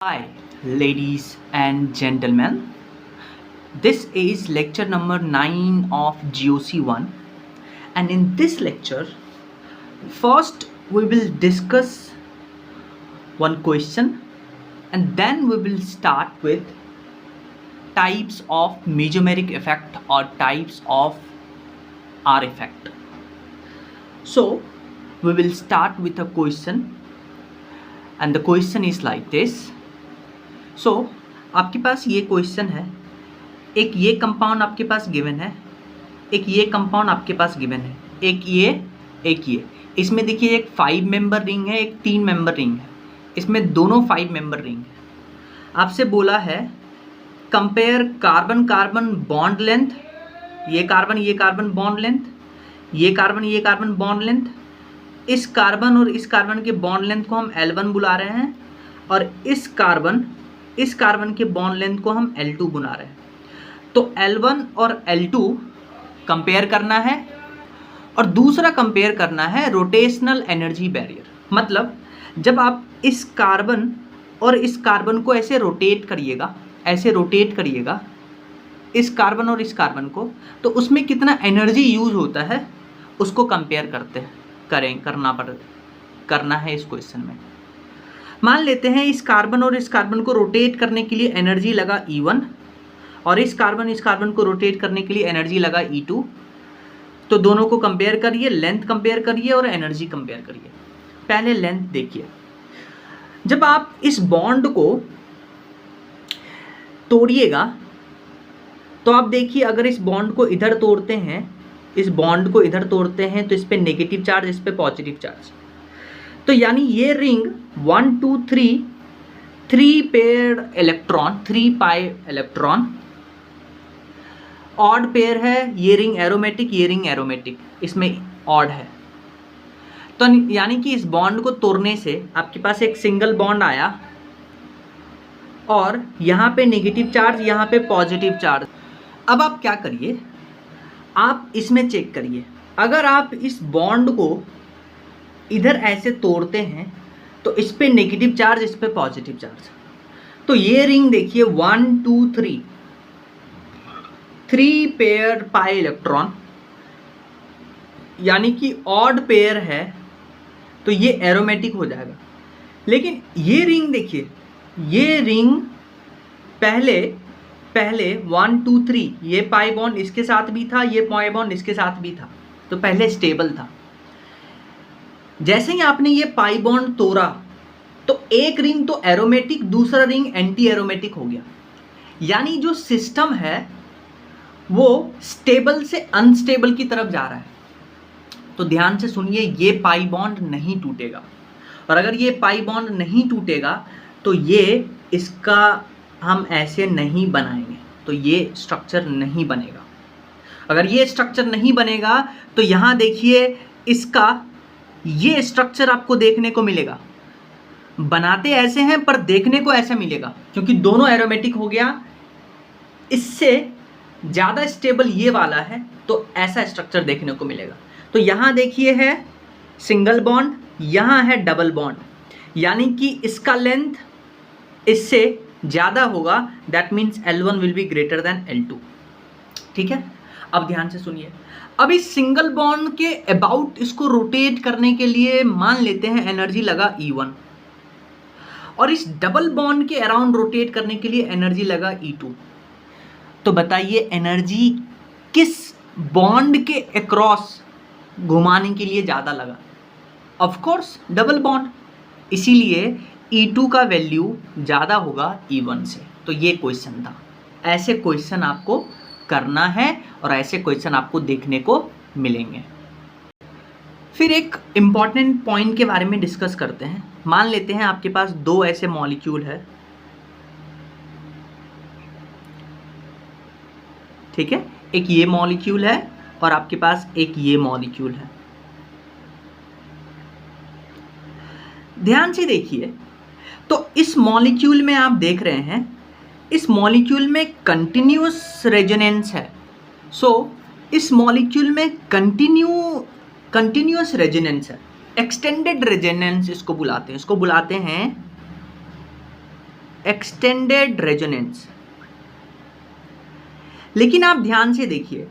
Hi, ladies and gentlemen. This is lecture number 9 of GOC1, and in this lecture, first we will discuss one question and then we will start with types of mesomeric effect or types of R effect. So, we will start with a question, and the question is like this. सो आपके पास ये question है, एक ये compound आपके पास given है, एक ये compound आपके पास गिवन है, एक ये। इसमें देखिए एक 5 मेंबर रिंग है, एक 3 मेंबर रिंग है। इसमें दोनों 5 मेंबर रिंग है। आपसे बोला है compare carbon carbon bond length, ये कार्बन बॉन्ड लेंथ, ये कार्बन बॉन्ड लेंथ। इस कार्बन और इस कार्बन के बॉन्ड लेंथ को हम L1 बुला रहे हैं और इस कार्बन के बॉन्ड लेंथ को हम L2 बुला रहे हैं। तो L1 और L2 कंपेयर करना है और दूसरा कंपेयर करना है रोटेशनल एनर्जी बैरियर। मतलब जब आप इस कार्बन और इस कार्बन को ऐसे रोटेट करिएगा इस कार्बन और इस कार्बन को, तो उसमें कितना एनर्जी यूज होता है उसको कंपेयर करना है इस क्वेश्चन में। मान लेते हैं इस कार्बन और इस कार्बन को रोटेट करने के लिए एनर्जी लगा E1 और इस कार्बन को रोटेट करने के लिए एनर्जी लगा E2। तो दोनों को कंपेयर करिए, लेंथ कंपेयर करिए और एनर्जी कंपेयर करिए। पहले लेंथ देखिए, जब आप इस बॉन्ड को तोड़िएगा तो आप देखिए अगर इस बॉन्ड को इधर तोड़ते हैं तो इस पे नेगेटिव चार्ज, इस पे पॉजिटिव चार्ज। तो यानी ये ring 1 2 3 pair electron, 3 pi electron odd pair है। ये रिंग एरोमेटिक, इसमें ऑड है। तो यानी कि इस बॉन्ड को तोड़ने से आपके पास एक सिंगल बॉन्ड आया और यहाँ पे नेगेटिव चार्ज, यहाँ पे पॉजिटिव चार्ज। अब आप क्या करिए, आप इसमें चेक करिए, अगर आप इस बॉन्ड को इधर ऐसे तोड़ते हैं तो इस पे नेगेटिव चार्ज, इस पे पॉजिटिव चार्ज। तो ये रिंग देखिए 1 2 3 पेयर पाई इलेक्ट्रॉन, यानी कि ऑड पेयर है, तो ये एरोमेटिक हो जाएगा। लेकिन ये रिंग देखिए, ये रिंग पहले 1 2 3 ये पाई बॉन्ड इसके साथ भी था, ये पाई बॉन्ड इसके साथ भी था, तो पहले स्टेबल था। जैसे ही आपने ये पाई बॉन्ड तोड़ा तो एक रिंग तो एरोमेटिक, दूसरा रिंग एंटी एरोमेटिक हो गया। यानी जो सिस्टम है वो स्टेबल से अनस्टेबल की तरफ जा रहा है। तो ध्यान से सुनिए, ये पाई बॉन्ड नहीं टूटेगा, और अगर ये पाई बॉन्ड नहीं टूटेगा तो ये इसका हम ऐसे नहीं बनाएंगे, तो ये स्ट्रक्चर नहीं बनेगा। अगर ये स्ट्रक्चर नहीं बनेगा तो यहाँ देखिए इसका ये स्ट्रक्चर आपको देखने को मिलेगा। बनाते ऐसे हैं पर देखने को ऐसा मिलेगा, क्योंकि दोनों एरोमेटिक हो गया। इससे ज़्यादा स्टेबल ये वाला है, तो ऐसा स्ट्रक्चर देखने को मिलेगा। तो यहाँ देखिए है सिंगल बॉन्ड, यहाँ है डबल बॉन्ड, यानी कि इसका लेंथ इससे ज़्यादा होगा। That means L1 will be greater than L2। ठीक है, अब ध्यान से सुनिए। अब इस सिंगल बॉन्ड के अबाउट इसको रोटेट करने के लिए मान लेते हैं एनर्जी लगा E1, और इस डबल बॉन्ड के अराउंड रोटेट करने के लिए एनर्जी लगा E2। तो बताइए एनर्जी किस बॉन्ड के अक्रॉस घुमाने के लिए ज़्यादा लगा? ऑफ कोर्स डबल बॉन्ड, इसीलिए E2 का वैल्यू ज़्यादा होगा E1 से। तो ये क्वेश्चन था। ऐसे क्वेश्चन आपको करना है और ऐसे क्वेश्चन आपको देखने को मिलेंगे। फिर एक इम्पॉर्टेंट पॉइंट के बारे में डिस्कस करते हैं। मान लेते हैं आपके पास दो ऐसे मॉलिक्यूल है, ठीक है, एक ये मॉलिक्यूल है और आपके पास एक ये मॉलिक्यूल है। ध्यान से देखिए, तो इस मॉलिक्यूल में आप देख रहे हैं, इस मॉलिक्यूल में कंटिन्यूअस रेजोनेंस है। सो इस मॉलिक्यूल में कंटिन्यूअस रेजोनेंस है, एक्सटेंडेड रेजोनेंस इसको बुलाते हैं एक्सटेंडेड रेजोनेंस। लेकिन आप ध्यान से देखिए,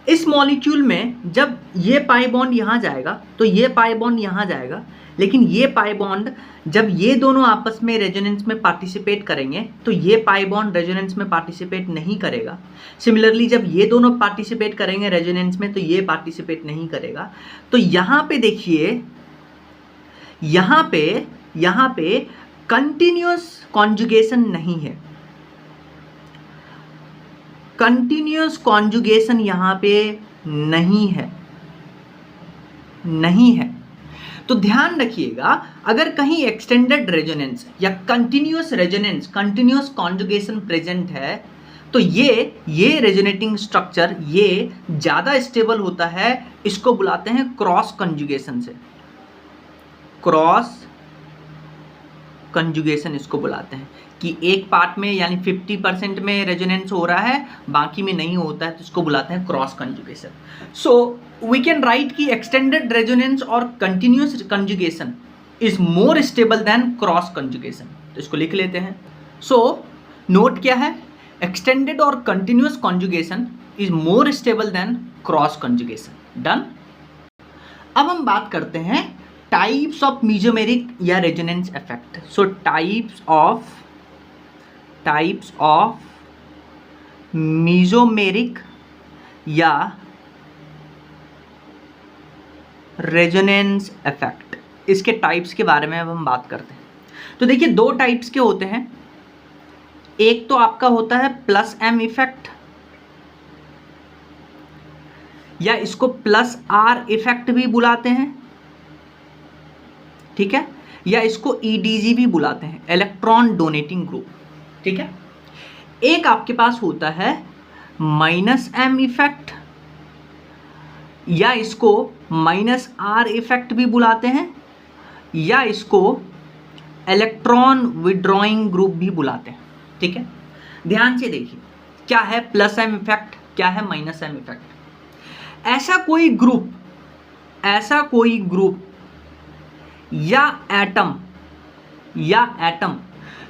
इस मॉलिक्यूल में जब ये पाई बॉन्ड यहाँ जाएगा तो ये पाई बॉन्ड यहाँ जाएगा, लेकिन ये पाई बॉन्ड जब ये दोनों आपस में रेजोनेंस में पार्टिसिपेट करेंगे तो ये पाई बॉन्ड रेजोनेंस में पार्टिसिपेट नहीं करेगा। सिमिलरली जब ये दोनों पार्टिसिपेट करेंगे रेजोनेंस में तो ये पार्टिसिपेट नहीं करेगा। तो यहाँ पे देखिए, यहाँ पे कंटिन्यूअस कॉन्जुगेशन नहीं है, कंटिन्यूअस कॉन्जुगेशन यहाँ पे नहीं है। तो ध्यान रखिएगा, अगर कहीं एक्सटेंडेड रेजोनेंस या continuous resonance, continuous conjugation present है तो ये रेजोनेटिंग स्ट्रक्चर ये ज़्यादा स्टेबल होता है। इसको बुलाते हैं क्रॉस कंजुगेशन से, क्रॉस कंजुगेशन इसको बुलाते हैं कि एक पार्ट में यानी 50% में रेजोनेंस हो रहा है, बाकी में नहीं होता है, तो इसको बुलाते हैं cross conjugation. So we can write कि एक्सटेंडेड रेजोनेंस और continuous conjugation is more stable than cross conjugation. तो इसको लिख लेते हैं। सो नोट क्या है, एक्सटेंडेड और continuous conjugation is more stable than cross conjugation. Done. अब हम बात करते हैं टाइप्स ऑफ मीजोमेरिक या resonance effect. So types of mesomeric या रेजोनेंस इफेक्ट, इसके टाइप्स के बारे में अब हम बात करते हैं। तो देखिए, दो टाइप्स के होते हैं। एक तो आपका होता है प्लस एम इफेक्ट, या इसको प्लस आर इफेक्ट भी बुलाते हैं, ठीक है, या इसको ईडीजी भी बुलाते हैं, इलेक्ट्रॉन डोनेटिंग ग्रुप, ठीक है। एक आपके पास होता है माइनस एम इफेक्ट, या इसको माइनस आर इफेक्ट भी बुलाते हैं, या इसको इलेक्ट्रॉन विड्रॉइंग ग्रुप भी बुलाते हैं, ठीक है। ध्यान से देखिए, क्या है प्लस एम इफेक्ट, क्या है माइनस एम इफेक्ट। ऐसा कोई ग्रुप या एटम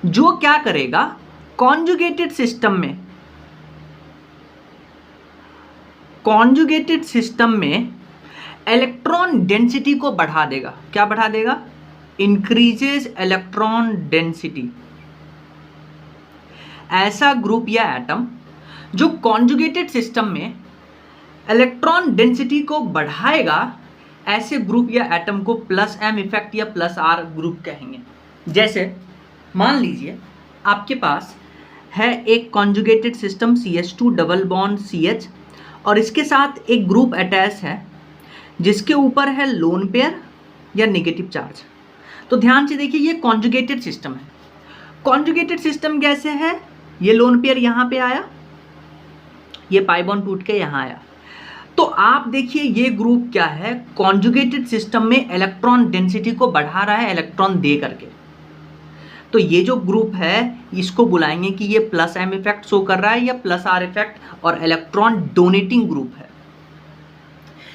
जो क्या करेगा, कॉन्जुगेटेड सिस्टम में इलेक्ट्रॉन डेंसिटी को बढ़ा देगा। क्या बढ़ा देगा? Increases electron density. ऐसा ग्रुप या एटम जो कॉन्जुगेटेड सिस्टम में इलेक्ट्रॉन डेंसिटी को बढ़ाएगा, ऐसे ग्रुप या एटम को प्लस एम इफेक्ट या प्लस आर ग्रुप कहेंगे। जैसे मान लीजिए आपके पास है एक conjugated system CH2 double bond CH, और इसके साथ एक ग्रुप अटैच है जिसके ऊपर है लोन पेयर या नेगेटिव चार्ज। तो ध्यान से देखिए, ये कॉन्जुगेटेड सिस्टम है। कॉन्जुगेटेड सिस्टम कैसे है? ये लोन पेयर यहाँ पे आया, ये पाई बॉन्ड टूट के यहाँ आया। तो आप देखिए, ये ग्रुप क्या है, कॉन्जुगेटेड सिस्टम में इलेक्ट्रॉन डेंसिटी को बढ़ा रहा है इलेक्ट्रॉन दे करके। तो ये जो ग्रुप है इसको बुलाएंगे कि ये प्लस एम इफेक्ट शो कर रहा है या प्लस आर इफेक्ट और इलेक्ट्रॉन डोनेटिंग ग्रुप है।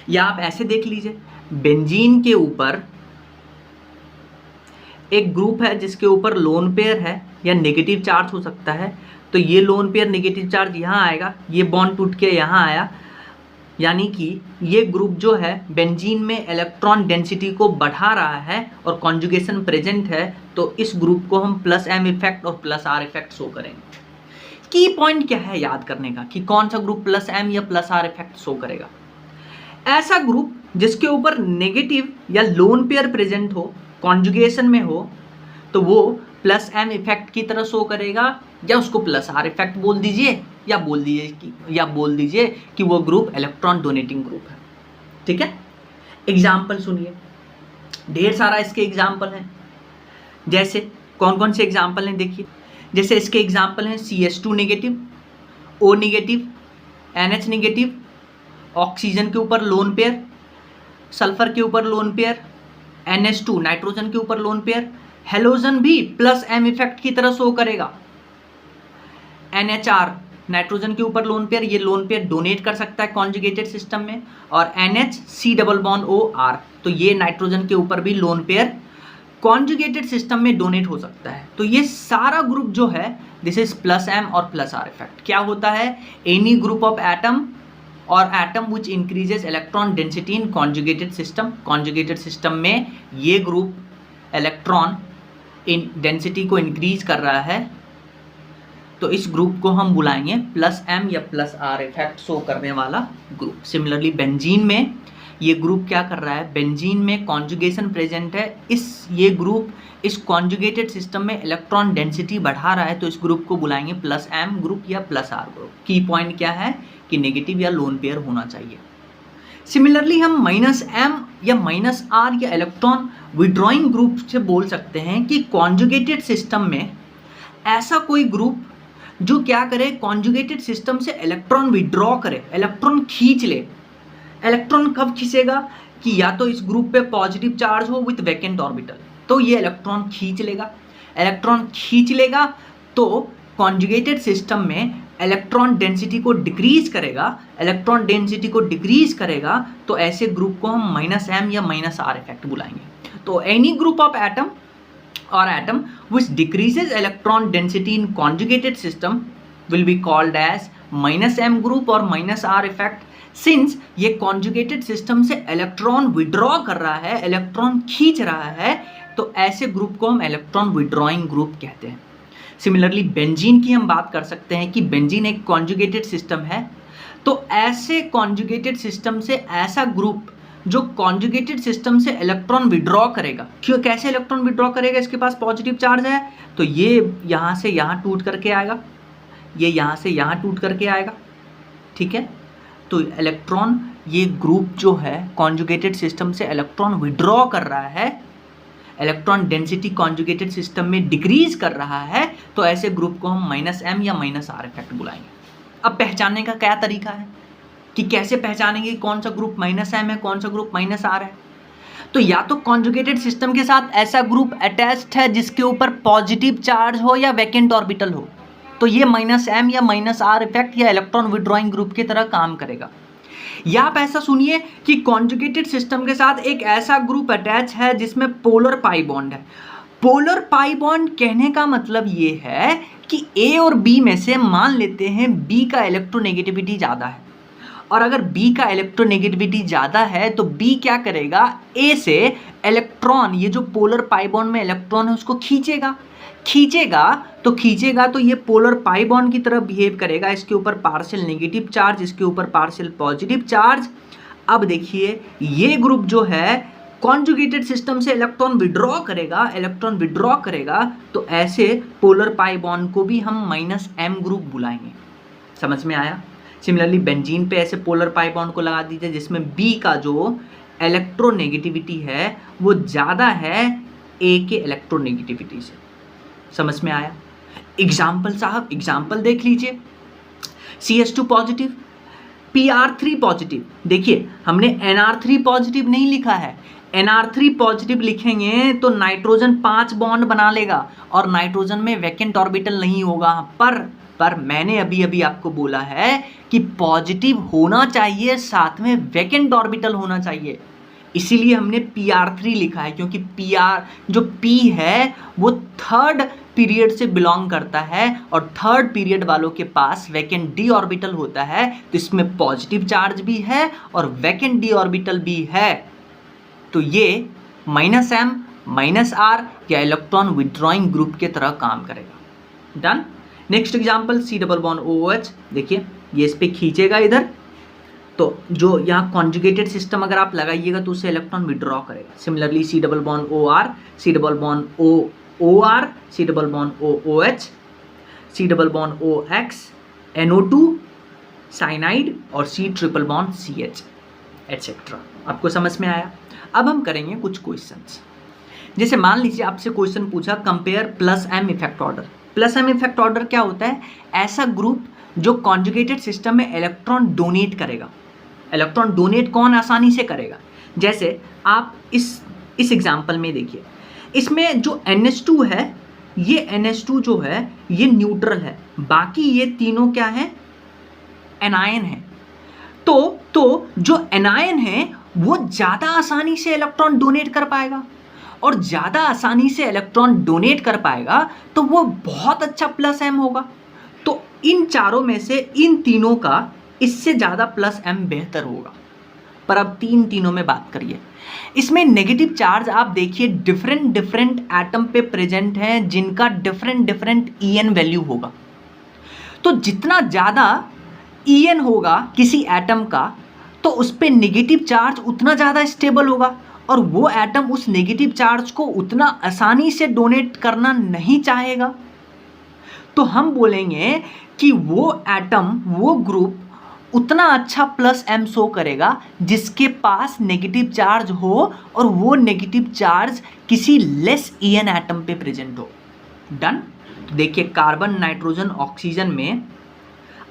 या आप ऐसे देख लीजिए, बेंजीन के ऊपर एक ग्रुप है जिसके ऊपर लोन पेयर है या नेगेटिव चार्ज हो सकता है। तो ये लोन पेयर नेगेटिव चार्ज यहाँ आएगा, ये बॉन्ड टूट के यहाँ आया, यानी कि ये ग्रुप जो है बेंजीन में इलेक्ट्रॉन डेंसिटी को बढ़ा रहा है और कॉन्जुगेशन प्रेजेंट है। तो इस ग्रुप को हम प्लस एम इफेक्ट और प्लस आर इफेक्ट शो करेंगे। की पॉइंट क्या है याद करने का कि कौन सा ग्रुप प्लस एम या प्लस आर इफेक्ट शो करेगा? ऐसा ग्रुप जिसके ऊपर नेगेटिव या लोन पेयर प्रेजेंट हो, कॉन्जुगेशन में हो, तो वो प्लस एम इफेक्ट की तरह शो करेगा, या उसको प्लस आर इफेक्ट बोल दीजिए, या बोल दीजिए कि वो ग्रुप इलेक्ट्रॉन डोनेटिंग ग्रुप है, ठीक है। एग्जाम्पल सुनिए, ढेर सारा इसके एग्जाम्पल हैं। जैसे कौन कौन से एग्जाम्पल हैं देखिए, जैसे इसके एग्जाम्पल हैं CH2 negative, O negative, NH negative, oxygen के ऊपर लोन पेयर, सल्फर के ऊपर लोन पेयर, NH2 नाइट्रोजन के ऊपर लोन पेयर, हेलोजन भी प्लस एम इफेक्ट की तरह शो करेगा, NHR नाइट्रोजन के ऊपर लोन पेयर, ये लोन पेयर डोनेट कर सकता है कॉन्जुगेटेड सिस्टम में, और NH C double bond OR, तो ये नाइट्रोजन के ऊपर भी लोन पेयर कॉन्जुगेटेड सिस्टम में डोनेट हो सकता है। तो ये सारा ग्रुप जो है दिस इज प्लस एम और प्लस आर इफेक्ट। क्या होता है, एनी ग्रुप ऑफ एटम और atom which increases electron density in conjugated system, conjugated system में ये ग्रुप इलेक्ट्रॉन इन डेंसिटी को इंक्रीज कर रहा है, तो इस ग्रुप को हम बुलाएंगे प्लस एम या प्लस आर इफेक्ट शो करने वाला ग्रुप। सिमिलरली बेंजीन में ये ग्रुप क्या कर रहा है, बेंजीन में कॉन्जुगेशन प्रेजेंट है, ये ग्रुप इस कॉन्जुगेटेड सिस्टम में इलेक्ट्रॉन डेंसिटी बढ़ा रहा है, तो इस ग्रुप को बुलाएंगे प्लस एम ग्रुप या प्लस आर ग्रुप। की पॉइंट क्या है कि नेगेटिव या लोन पेयर होना चाहिए। सिमिलरली हम माइनस एम या माइनस आर या इलेक्ट्रॉन विड्रॉइंग ग्रुप से बोल सकते हैं कि कॉन्जुगेटेड सिस्टम में ऐसा कोई ग्रुप जो क्या करे, कॉन्जुगेटेड सिस्टम से इलेक्ट्रॉन विड्रॉ करे, इलेक्ट्रॉन खींच ले। इलेक्ट्रॉन कब खींचेगा कि या तो इस ग्रुप पे पॉजिटिव चार्ज हो विथ वैकेंट ऑर्बिटल, तो ये इलेक्ट्रॉन खींच लेगा। इलेक्ट्रॉन खींच लेगा तो कॉन्जुगेटेड सिस्टम में इलेक्ट्रॉन डेंसिटी को डिक्रीज करेगा, इलेक्ट्रॉन डेंसिटी को डिक्रीज करेगा, तो ऐसे ग्रुप को हम माइनस एम या माइनस आर इफेक्ट बुलाएंगे। तो any group of atom or atom which decreases electron density in conjugated system will be called as minus m group or minus r effect, since ये conjugated system से electron withdraw कर रहा है, electron खींच रहा है, तो ऐसे ग्रुप को हम electron withdrawing group कहते हैं। सिमिलरली बेंजीन की हम बात कर सकते हैं कि बेंजीन एक conjugated system है, तो ऐसे conjugated system से ऐसा ग्रुप जो कॉन्जुगेटेड सिस्टम से इलेक्ट्रॉन विड्रॉ करेगा। क्यों, कैसे इलेक्ट्रॉन विड्रॉ करेगा, इसके पास पॉजिटिव चार्ज है, तो ये यहाँ से यहाँ टूट करके आएगा, ये यहाँ से यहाँ टूट करके आएगा, ठीक है। तो इलेक्ट्रॉन, ये ग्रुप जो है कॉन्जुगेटेड सिस्टम से इलेक्ट्रॉन विड्रॉ कर रहा है, इलेक्ट्रॉन डेंसिटी कॉन्जुगेटेड सिस्टम में डिक्रीज कर रहा है, तो ऐसे ग्रुप को हम माइनस एम या माइनस आर इफेक्ट बुलाएंगे। अब पहचानने का क्या तरीका है कि कैसे पहचानेंगे कौन सा ग्रुप माइनस एम है, कौन सा ग्रुप माइनस आर है। तो या तो कॉन्जुगेटेड सिस्टम के साथ ऐसा ग्रुप अटैच्ड है जिसके ऊपर पॉजिटिव चार्ज हो या वैकेंट ऑर्बिटल हो, तो ये माइनस एम या माइनस आर इफेक्ट या इलेक्ट्रॉन विड्रॉइंग ग्रुप की तरह काम करेगा। या आप ऐसा सुनिए कि कॉन्जुगेटेड सिस्टम के साथ एक ऐसा ग्रुप अटैच है जिसमें पोलर पाई बॉन्ड है। पोलर पाई बॉन्ड कहने का मतलब ये है कि ए और बी में से मान लेते हैं बी का इलेक्ट्रोनेगेटिविटी ज़्यादा है, और अगर B का इलेक्ट्रोनेगेटिविटी ज़्यादा है तो B क्या करेगा, A से इलेक्ट्रॉन, ये जो पोलर पाई बॉन्ड में इलेक्ट्रॉन है उसको खींचेगा तो ये पोलर पाई बॉन्ड की तरह बिहेव करेगा। इसके ऊपर पार्शियल नेगेटिव चार्ज, इसके ऊपर पार्शियल पॉजिटिव चार्ज। अब देखिए ये ग्रुप जो है कॉन्जुगेटेड सिस्टम से इलेक्ट्रॉन विड्रॉ करेगा, तो ऐसे पोलर पाई बॉन्ड को भी हम माइनस एम ग्रुप बुलाएंगे। समझ में आया। सिमिलरली बेंजीन पे ऐसे पोलर पाई बॉन्ड को लगा दीजिए जिसमें बी का जो इलेक्ट्रोनेगेटिविटी है वो ज़्यादा है ए के इलेक्ट्रोनेगेटिविटी से। समझ में आया। एग्जाम्पल साहब, एग्जाम्पल देख लीजिए। CH2 positive, PR3 positive. देखिए हमने NR3 पॉजिटिव नहीं लिखा है, NR3 पॉजिटिव लिखेंगे तो नाइट्रोजन 5 बॉन्ड बना लेगा और नाइट्रोजन में वैकेंट ऑर्बिटल नहीं होगा। पर मैंने अभी आपको बोला है कि पॉजिटिव होना चाहिए, साथ में वैकेंट ऑर्बिटल होना चाहिए, इसीलिए हमने PR3 लिखा है, क्योंकि जो P है वो थर्ड पीरियड से बिलोंग करता है और थर्ड पीरियड वालों के पास वैकेंट d ऑर्बिटल होता है, तो इसमें पॉजिटिव चार्ज भी है और वैकेंट d ऑर्बिटल भी है। तो ये माइनस एम माइनस आर या इलेक्ट्रॉन विड्रॉइंग ग्रुप के तरह काम करेगा। Done. Next example C double bond OH। देखिए ये इस पर खींचेगा इधर, तो जो यहाँ कॉन्जुगेटेड सिस्टम अगर आप लगाइएगा तो उससे इलेक्ट्रॉन विड्रॉ करेगा। Similarly C double bond OR, C double bond OR, C double bond OH, C double bond OX, NO2, cyanide और C triple bond CH etcetera. आपको समझ में आया। अब हम करेंगे कुछ क्वेश्चंस। जैसे मान लीजिए आपसे क्वेश्चन पूछा compare plus M effect order. Plus M effect order क्या होता है? ऐसा ग्रुप जो कॉन्जुगेटेड सिस्टम में इलेक्ट्रॉन डोनेट करेगा। इलेक्ट्रॉन डोनेट कौन आसानी से करेगा? जैसे आप इस एग्जाम्पल में देखिए, इसमें जो NH2 है, ये NH2 जो है ये न्यूट्रल है, बाकी ये तीनों क्या है? एनायन है। तो जो एनायन है वो ज़्यादा आसानी से इलेक्ट्रॉन डोनेट कर पाएगा, और ज़्यादा आसानी से इलेक्ट्रॉन डोनेट कर पाएगा तो वो बहुत अच्छा प्लस एम होगा। तो इन चारों में से इन तीनों का इससे ज़्यादा प्लस एम बेहतर होगा। पर अब तीनों में बात करिए। इसमें नेगेटिव चार्ज आप देखिए डिफरेंट एटम पे प्रेजेंट हैं जिनका डिफरेंट ईएन वैल्यू होगा। तो जितना ज़्यादा ईएन होगा किसी एटम का तो उस पर नेगेटिव चार्ज उतना ज़्यादा स्टेबल होगा और वो एटम उस नेगेटिव चार्ज को उतना आसानी से डोनेट करना नहीं चाहेगा। तो हम बोलेंगे कि वो एटम, वो ग्रुप उतना अच्छा प्लस एम शो करेगा जिसके पास नेगेटिव चार्ज हो और वो नेगेटिव चार्ज किसी लेस ईएन एटम पे प्रेजेंट हो। डन। देखिए कार्बन, नाइट्रोजन, ऑक्सीजन में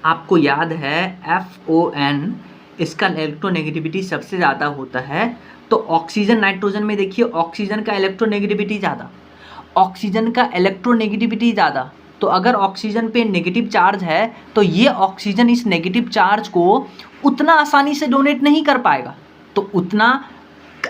आपको याद है FON, इसका इलेक्ट्रोनेगेटिविटी सबसे ज़्यादा होता है। तो ऑक्सीजन, नाइट्रोजन में देखिए ऑक्सीजन का इलेक्ट्रोनेगेटिविटी ज़्यादा, ऑक्सीजन का इलेक्ट्रोनेगेटिविटी ज़्यादा। तो अगर ऑक्सीजन पे नेगेटिव चार्ज है तो ये ऑक्सीजन इस नेगेटिव चार्ज को उतना आसानी से डोनेट नहीं कर पाएगा, तो उतना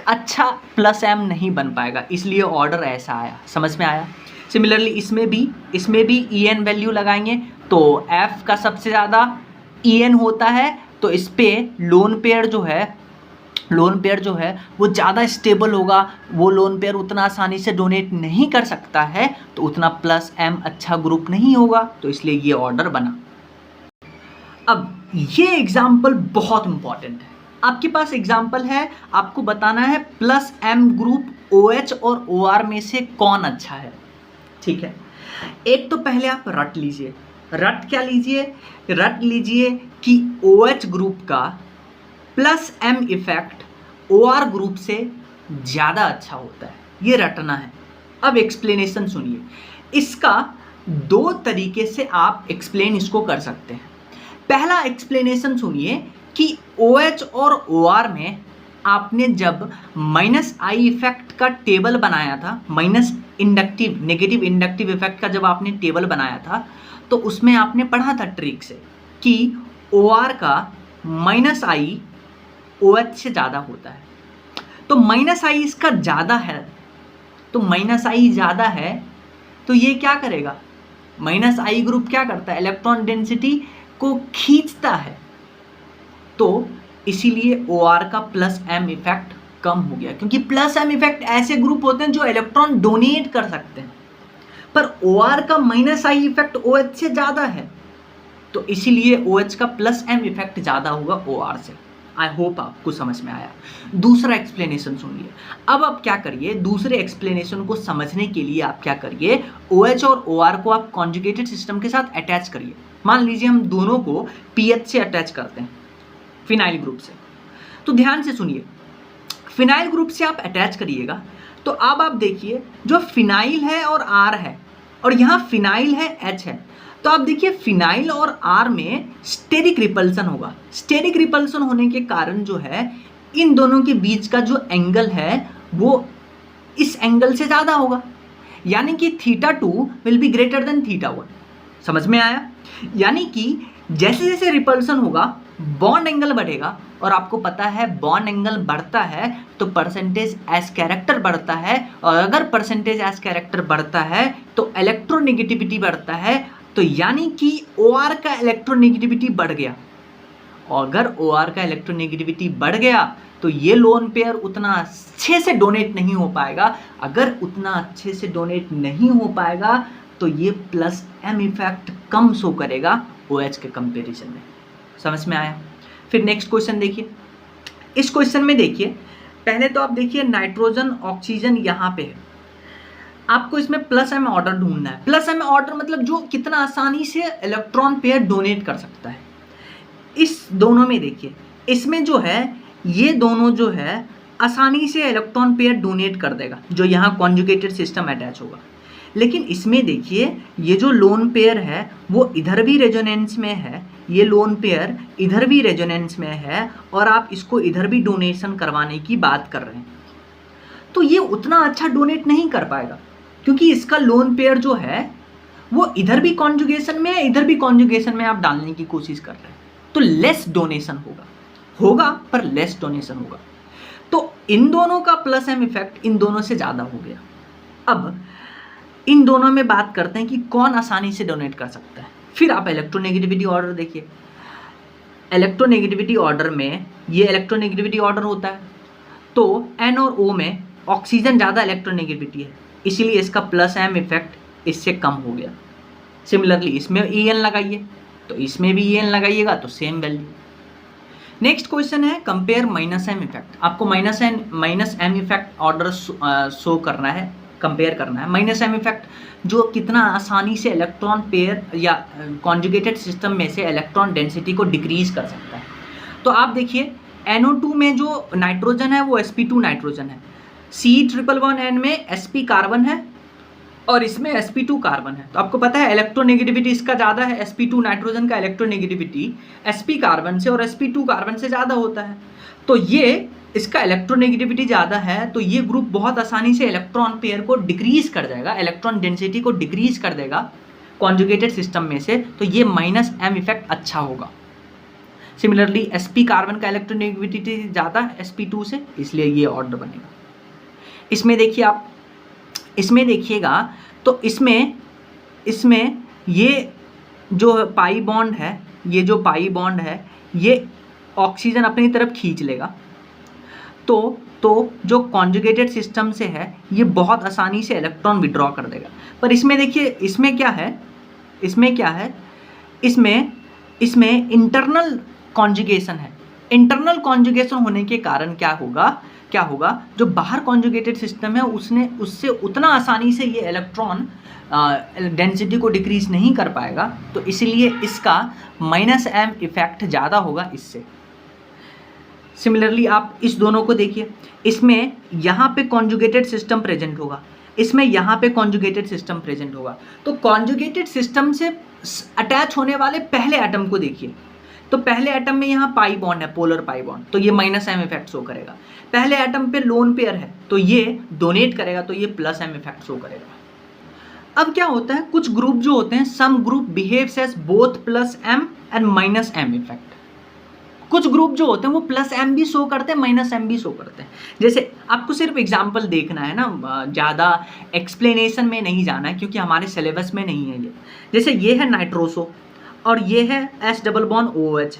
अच्छा प्लस एम नहीं बन पाएगा, इसलिए ऑर्डर ऐसा आया। समझ में आया? सिमिलरली इसमें भी ईएन वैल्यू लगाएंगे तो F का सबसे ज़्यादा ईएन होता है तो इस पर लोन पेयर जो है वो ज़्यादा स्टेबल होगा। वो लोन पेयर उतना आसानी से डोनेट नहीं कर सकता है तो उतना प्लस एम अच्छा ग्रुप नहीं होगा, तो इसलिए ये ऑर्डर बना। अब ये एग्जाम्पल बहुत इंपॉर्टेंट है। आपके पास एग्जाम्पल है, आपको बताना है प्लस एम ग्रुप OH और OR में से कौन अच्छा है। ठीक है, एक तो पहले आप रट लीजिए। रट क्या लीजिए? रट लीजिए कि OH ग्रुप का plus M effect OR group से ज़्यादा अच्छा होता है, ये रटना है। अब एक्सप्लेनेशन सुनिए। इसका दो तरीके से आप एक्सप्लेन इसको कर सकते हैं। पहला एक्सप्लेनेशन सुनिए कि OH और OR में आपने जब -I इफेक्ट का टेबल बनाया था, नेगेटिव इंडक्टिव इफेक्ट का जब आपने टेबल बनाया था तो उसमें आपने पढ़ा था ट्रिक से कि OR का -I OH से ज़्यादा होता है। तो -I इसका ज़्यादा है, तो -I ज़्यादा है तो ये क्या करेगा? -I ग्रुप क्या करता है? इलेक्ट्रॉन डेंसिटी को खींचता है, तो इसीलिए OR का प्लस एम इफेक्ट कम हो गया, क्योंकि प्लस एम इफेक्ट ऐसे ग्रुप होते हैं जो इलेक्ट्रॉन डोनेट कर सकते हैं, पर OR का -I इफेक्ट OH से ज़्यादा है, तो इसीलिए OH का प्लस एम इफेक्ट ज़्यादा होगा OR से। आई होप आपको समझ में आया। दूसरा एक्सप्लेनेशन सुनिए। अब आप क्या करिए, दूसरे एक्सप्लेनेशन को समझने के लिए आप क्या करिए, OH और OR को आप कॉन्जुगेटेड सिस्टम के साथ अटैच करिए। मान लीजिए हम दोनों को PH से अटैच करते हैं, फिनाइल ग्रुप से। तो ध्यान से सुनिए, फिनाइल ग्रुप से आप अटैच करिएगा तो अब आप देखिए जो फिनाइल है और R है और यहाँ फिनाइल है H है, तो आप देखिए फिनाइल और R में स्टेरिक रिपल्सन होगा। स्टेरिक रिपल्सन होने के कारण जो है इन दोनों के बीच का जो एंगल है वो इस एंगल से ज़्यादा होगा, यानी कि θ2 विल बी ग्रेटर देन θ1। समझ में आया? यानी कि जैसे जैसे रिपल्सन होगा बॉन्ड एंगल बढ़ेगा, और आपको पता है बॉन्ड एंगल बढ़ता है तो परसेंटेज एज कैरेक्टर बढ़ता है, और अगर परसेंटेज एज कैरेक्टर बढ़ता है तो इलेक्ट्रोनेगेटिविटी बढ़ता है। तो यानी कि OR का इलेक्ट्रोनेगेटिविटी बढ़ गया, और अगर OR का इलेक्ट्रोनेगेटिविटी बढ़ गया तो ये लोन पेयर उतना अच्छे से डोनेट नहीं हो पाएगा। अगर उतना अच्छे से डोनेट नहीं हो पाएगा तो ये प्लस एम इफेक्ट कम शो करेगा OH के कंपैरिजन में। समझ में आया? फिर नेक्स्ट क्वेश्चन देखिए। इस क्वेश्चन में देखिए, पहले तो आप देखिए नाइट्रोजन, ऑक्सीजन यहाँ पे है, आपको इसमें प्लस एम ऑर्डर ढूंढना है। प्लस एम ऑर्डर मतलब जो कितना आसानी से इलेक्ट्रॉन पेयर डोनेट कर सकता है। इस दोनों में देखिए, इसमें जो है ये दोनों जो है आसानी से इलेक्ट्रॉन पेयर डोनेट कर देगा जो यहाँ कॉन्जुगेटेड सिस्टम अटैच होगा। लेकिन इसमें देखिए ये जो लोन पेयर है वो इधर भी रेजोनेंस में है, ये लोन पेयर इधर भी रेजोनेंस में है, और आप इसको इधर भी डोनेशन करवाने की बात कर रहे हैं, तो ये उतना अच्छा डोनेट नहीं कर पाएगा क्योंकि इसका लोन पेयर जो है वो इधर भी कॉन्जुगेशन में है, इधर भी कॉन्जुगेशन में आप डालने की कोशिश कर रहे हैं, तो लेस डोनेशन होगा पर लेस डोनेशन होगा। तो इन दोनों का प्लस एम इफेक्ट इन दोनों से ज़्यादा हो गया। अब इन दोनों में बात करते हैं कि कौन आसानी से डोनेट कर सकता है। फिर आप इलेक्ट्रोनेगेटिविटी ऑर्डर देखिए। इलेक्ट्रोनेगेटिविटी ऑर्डर में ये इलेक्ट्रोनेगेटिविटी ऑर्डर होता है, तो N और O में ऑक्सीजन ज़्यादा इलेक्ट्रोनेगेटिविटी है, इसीलिए इसका प्लस एम इफेक्ट इससे कम हो गया। सिमिलरली इसमें EN लगाइए तो इसमें भी EN लगाइएगा तो सेम वैल्यू। नेक्स्ट क्वेश्चन है कंपेयर माइनस एम इफेक्ट। आपको minus M effect order show करना है, कंपेयर करना है। माइनस एम इफेक्ट जो कितना आसानी से इलेक्ट्रॉन पेयर या कॉन्जुगेटेड सिस्टम में से इलेक्ट्रॉन डेंसिटी को डिक्रीज कर सकता है। तो आप देखिए NO2 में जो नाइट्रोजन है वो sp2 नाइट्रोजन है, C111N में sp कार्बन है और इसमें sp2 कार्बन है। तो आपको पता है इलेक्ट्रोनेगेटिविटी इसका ज़्यादा है, sp2 नाइट्रोजन का इलेक्ट्रोनेगेटिविटी sp कार्बन से और sp2 कार्बन से ज़्यादा होता है। तो ये इसका इलेक्ट्रोनेगेटिविटी ज़्यादा है, तो ये ग्रुप बहुत आसानी से इलेक्ट्रॉन पेयर को डिक्रीज कर जाएगा, इलेक्ट्रॉन डेंसिटी को डिक्रीज कर देगा कॉन्जुगेटेड सिस्टम में से, तो ये माइनस एम इफेक्ट अच्छा होगा। सिमिलरली sp कार्बन का इलेक्ट्रोनेगेटिविटी ज़्यादा है sp2 से, इसलिए ये ऑर्डर बनेगा। इसमें देखिए आप, इसमें देखिएगा तो इसमें ये जो पाई बॉन्ड है, ये जो पाई बॉन्ड है ये ऑक्सीजन अपनी तरफ खींच लेगा, तो जो कॉन्जुगेटेड सिस्टम से है ये बहुत आसानी से इलेक्ट्रॉन विड्रॉ कर देगा। पर इसमें देखिए इसमें क्या है, इसमें इंटरनल कॉन्जुगेशन है। इंटरनल कॉन्जुगेशन होने के कारण क्या होगा, जो बाहर कॉन्जुगेटेड सिस्टम है उससे उतना आसानी से ये इलेक्ट्रॉन डेंसिटी को डिक्रीज नहीं कर पाएगा, तो इसलिए इसका माइनस एम इफेक्ट ज़्यादा होगा इससे। सिमिलरली आप इस दोनों को देखिए, इसमें यहाँ पे कॉन्जुगेटेड सिस्टम प्रेजेंट होगा, इसमें यहाँ पे कॉन्जुगेटेड सिस्टम प्रेजेंट होगा। तो कॉन्जुगेटेड सिस्टम से अटैच होने वाले पहले एटम को देखिए, तो पहले एटम में यहाँ पाई बॉन्ड है, पोलर पाई बॉन्ड, तो ये माइनस एम इफेक्ट शो करेगा। पहले एटम पे लोन पेयर है तो ये डोनेट करेगा, तो ये प्लस एम इफेक्ट शो करेगा। अब क्या होता है, कुछ ग्रुप जो होते हैं, some group behaves as both plus M and minus M effect. कुछ ग्रुप जो होते हैं वो प्लस एम भी शो करते हैं, माइनस एम भी शो करते हैं। जैसे आपको सिर्फ एग्जांपल देखना है ना, ज़्यादा एक्सप्लेनेशन में नहीं जाना है क्योंकि हमारे सिलेबस में नहीं है ये। जैसे ये है नाइट्रोसो और ये है S डबल बॉन्ड OH,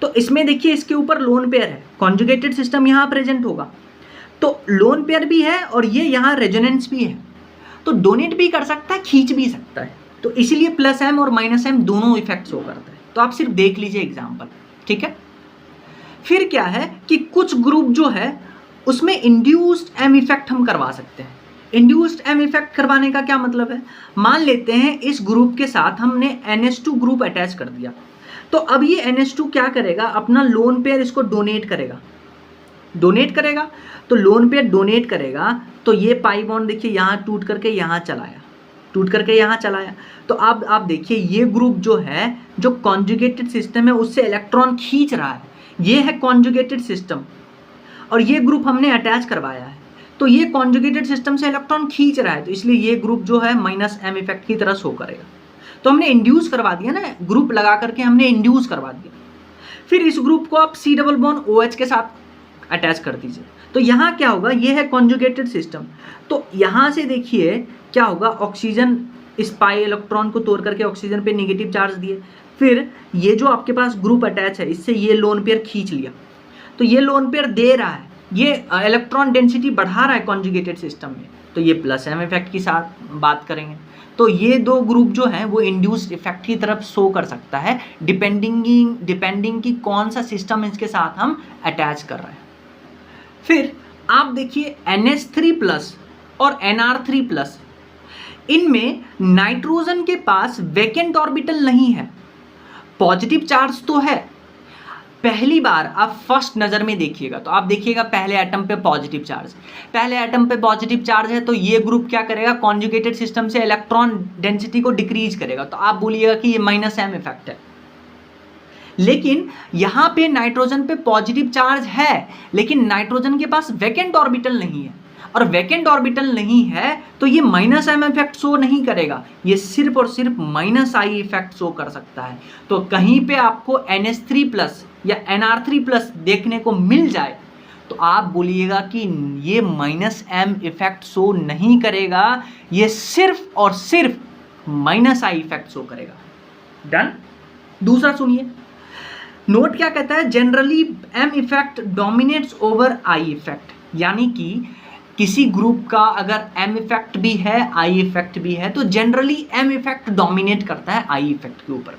तो इसमें देखिए इसके ऊपर लोन पेयर है, कॉन्जुगेटेड सिस्टम यहाँ प्रेजेंट होगा, तो लोन पेयर भी है और ये यहाँ रेजोनेंस भी है, तो डोनेट भी कर सकता है, खींच भी सकता है, तो इसीलिए प्लस एम और माइनस एम दोनों इफेक्ट शो करता है। तो आप सिर्फ देख लीजिए एग्जाम्पल, ठीक है। फिर क्या है कि कुछ ग्रुप जो है उसमें इंड्यूस्ड एम इफेक्ट हम करवा सकते हैं। इंड्यूस्ड एम इफेक्ट करवाने का क्या मतलब है, मान लेते हैं इस ग्रुप के साथ हमने NH2 ग्रुप अटैच कर दिया, तो अब ये NH2 क्या करेगा, अपना लोन पेयर इसको डोनेट करेगा, तो लोन पेयर डोनेट करेगा, तो ये पाई बॉन्ड देखिए यहाँ टूट करके यहाँ चलाया, तो अब आप देखिए ये ग्रुप जो है, जो कॉन्जुगेटेड सिस्टम है उससे इलेक्ट्रॉन खींच रहा है, ये है कॉन्जुगेटेड सिस्टम और ये ग्रुप हमने अटैच करवाया है, तो ये कॉन्जुगेटेड सिस्टम से इलेक्ट्रॉन खींच रहा है, तो इसलिए ये ग्रुप जो है माइनस एम इफेक्ट की तरह शो करेगा। तो हमने इंड्यूस करवा दिया ना, ग्रुप लगा करके हमने इंड्यूस करवा दिया। फिर इस ग्रुप को आप C डबल बॉन्ड OH के साथ अटैच कर दीजिए, तो यहाँ क्या होगा, ये है कॉन्जुगेटेड सिस्टम, तो यहाँ से देखिए क्या होगा, ऑक्सीजन इस पाई इलेक्ट्रॉन को तोड़ करके ऑक्सीजन पे नेगेटिव चार्ज दिए, फिर ये जो आपके पास ग्रुप अटैच है इससे ये लोन पेयर खींच लिया, तो ये लोन पेयर दे रहा है, ये इलेक्ट्रॉन डेंसिटी बढ़ा रहा है कॉन्जुगेटेड सिस्टम में, तो ये प्लस एम इफेक्ट की साथ बात करेंगे। तो ये दो ग्रुप जो हैं वो इंड्यूस्ड इफेक्ट की तरफ शो कर सकता है, डिपेंडिंग कि कौन सा सिस्टम इसके साथ हम अटैच कर रहे हैं। फिर आप देखिए NH3+ और NR3+, इनमें नाइट्रोजन के पास वैकेंट ऑर्बिटल नहीं है, पॉजिटिव चार्ज तो है। पहली बार आप फर्स्ट नज़र में देखिएगा तो आप देखिएगा पहले एटम पे पॉजिटिव चार्ज है, तो ये ग्रुप क्या करेगा, कॉन्जुगेटेड सिस्टम से इलेक्ट्रॉन डेंसिटी को डिक्रीज करेगा, तो आप बोलिएगा कि ये माइनस एम इफेक्ट है। लेकिन यहाँ पे नाइट्रोजन पे पॉजिटिव चार्ज है, लेकिन नाइट्रोजन के पास वैकेंट ऑर्बिटल नहीं है, और वैकेंट ऑर्बिटल नहीं है तो ये माइनस एम इफेक्ट शो नहीं करेगा, ये सिर्फ और सिर्फ माइनस आई इफेक्ट शो कर सकता है। तो कहीं पे आपको NH3+ या NR3+ देखने को मिल जाए तो आप बोलिएगा कि ये माइनस एम इफेक्ट शो नहीं करेगा, ये सिर्फ और सिर्फ माइनस आई इफेक्ट शो करेगा। डन। दूसरा सुनिए, नोट क्या कहता है, generally M effect dominates over I effect, यानी कि किसी ग्रुप का अगर एम इफेक्ट भी है आई इफेक्ट भी है तो जनरली एम इफेक्ट डोमिनेट करता है आई इफेक्ट के ऊपर।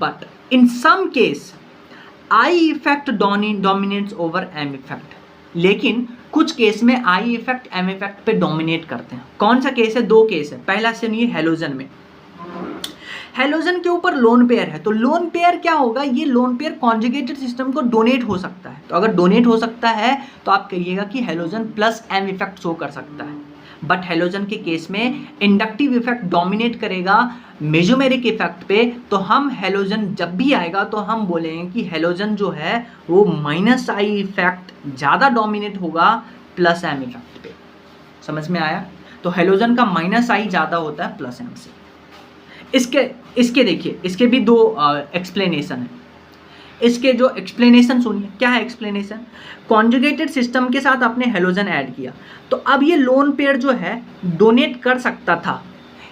But in some case I effect dominates over M effect, लेकिन कुछ केस में आई इफेक्ट एम इफेक्ट पे डोमिनेट करते हैं। कौन सा केस है? दो केस है। पहला सुनिए, हेलोजन में, हेलोजन के ऊपर लोन पेयर है, तो लोन पेयर क्या होगा, ये लोन पेयर कॉन्जुगेटेड सिस्टम को डोनेट हो सकता है। तो अगर डोनेट हो सकता है तो आप कहिएगा कि halogen plus M effect show कर सकता है। बट हेलोजन के केस में इंडक्टिव इफेक्ट डोमिनेट करेगा मेसोमेरिक इफेक्ट पे, तो हम हेलोजन जब भी आएगा तो हम बोलेंगे कि हेलोजन जो है वो माइनस आई इफेक्ट ज़्यादा डोमिनेट होगा प्लस एम इफेक्ट पे। समझ में आया? तो हेलोजन का माइनस आई ज़्यादा होता है प्लस एम से। इसके देखिए, इसके भी दो एक्सप्लेनेशन है। इसके जो एक्सप्लेनेशन सुनिए, क्या है एक्सप्लेनेशन, कॉन्जुगेटेड सिस्टम के साथ आपने हेलोजन ऐड किया तो अब ये लोन पेयर जो है डोनेट कर सकता था,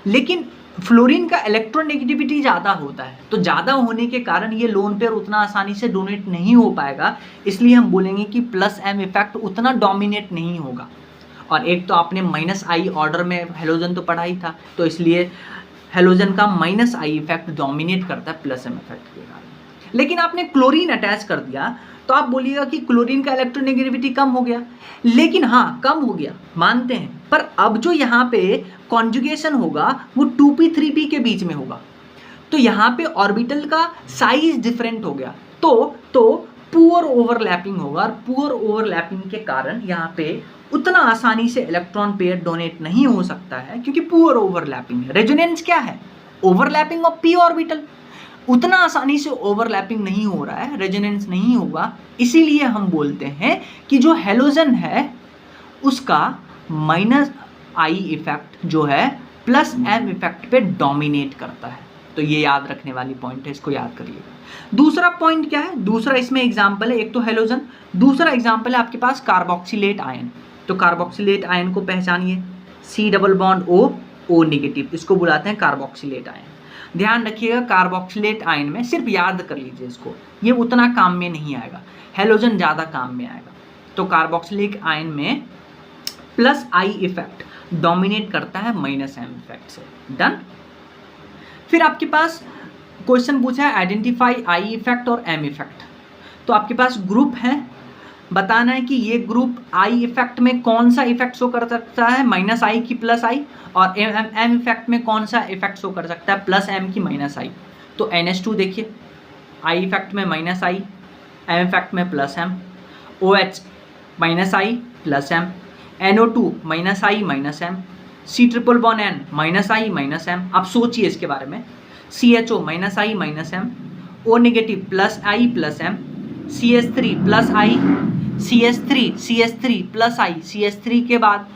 लेकिन फ्लोरीन का इलेक्ट्रोनेगेटिविटी ज़्यादा होता है, तो ज़्यादा होने के कारण ये लोन पेयर उतना आसानी से डोनेट नहीं हो पाएगा, इसलिए हम बोलेंगे कि प्लस एम इफेक्ट उतना डोमिनेट नहीं होगा। और एक तो आपने माइनस आई ऑर्डर में हेलोजन तो पढ़ा ही था, तो इसलिए हेलोजन का माइनस आई इफेक्ट डोमिनेट करता है प्लस एम इफेक्ट के कारण। लेकिन आपने क्लोरीन अटैच कर दिया तो आप बोलिएगा कि क्लोरीन का इलेक्ट्रोनेगेटिविटी कम हो गया, लेकिन हाँ कम हो गया मानते हैं, पर अब जो यहाँ पे कॉन्जुगेशन होगा वो 2p3p के बीच में होगा, तो यहाँ पे ऑर्बिटल का साइज डिफरेंट हो गया, तो पुअर ओवरलैपिंग होगा, और पुअर ओवरलैपिंग के कारण यहाँ पे उतना आसानी से इलेक्ट्रॉन पेयर डोनेट नहीं हो सकता है, क्योंकि पुअर ओवरलैपिंग है। रेजोनेंस क्या है? ओवरलैपिंग ऑफ पी ऑर्बिटल, उतना आसानी से ओवरलैपिंग नहीं हो रहा है, रेजोनेंस नहीं होगा, इसीलिए हम बोलते हैं कि जो हेलोजन है उसका माइनस आई इफेक्ट जो है प्लस एम इफेक्ट पे डोमिनेट करता है। तो ये याद रखने वाली पॉइंट है, इसको याद करिएगा। दूसरा पॉइंट क्या है, दूसरा इसमें एग्जाम्पल है, एक तो हेलोजन, दूसरा एग्जाम्पल है आपके पास कार्बोक्सिलेट आयन। तो कार्बोक्सिलेट आयन को पहचानिए, C double bond O negative, इसको बुलाते हैं कार्बोक्सिलेट आयन। ध्यान रखिएगा कार्बोक्सिलेट आयन में, सिर्फ याद कर लीजिए इसको, ये उतना काम में नहीं आएगा, हेलोजन ज़्यादा काम में आएगा। तो कार्बोक्सिलिक आयन में प्लस आई इफेक्ट डोमिनेट करता है माइनस एम इफेक्ट से। डन। फिर आपके पास क्वेश्चन पूछा है आइडेंटिफाई आई इफेक्ट और एम इफेक्ट। तो आपके पास ग्रुप है, बताना है कि ये ग्रुप आई इफेक्ट में कौन सा इफेक्ट शो कर सकता है, माइनस आई की प्लस आई, और एम इफेक्ट में कौन सा इफेक्ट शो कर सकता है, प्लस एम की माइनस आई। तो NH2 देखिए, आई इफेक्ट में माइनस आई, एम इफेक्ट में plus M, OH minus I plus M, NO2 minus I minus M, C triple bond N minus I minus M. आप सोचिए इसके बारे में, CHO minus I minus M, O negative plus I plus M, CH3 plus I, CH3 plus I, CH3 के बाद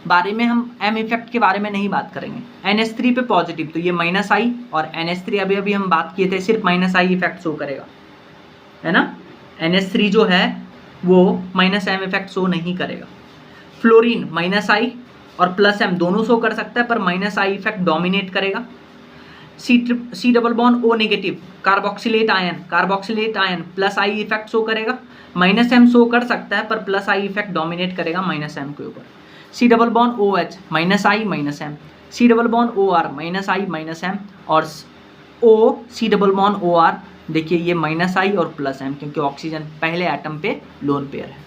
बारे में हम एम इफेक्ट के बारे में नहीं बात करेंगे। NH3 पे पॉजिटिव, तो ये माइनस आई, और NH3 अभी हम बात किए थे सिर्फ माइनस आई इफेक्ट शो करेगा, है ना। NH3 जो है वो माइनस एम इफेक्ट शो नहीं करेगा। फ्लोरीन माइनस आई और प्लस एम दोनों शो कर सकता है, पर माइनस आई इफेक्ट डोमिनेट करेगा। C double bond O negative, carboxylate ion plus I effect show करेगा, माइनस एम शो कर सकता है पर प्लस आई इफेक्ट डोमिनेट करेगा माइनस एम के ऊपर। C double bond OH minus I minus M, C double bond OR minus I minus M, और C double bond OR देखिए ये माइनस आई और प्लस एम, क्योंकि ऑक्सीजन पहले atom पे लोन पेयर है।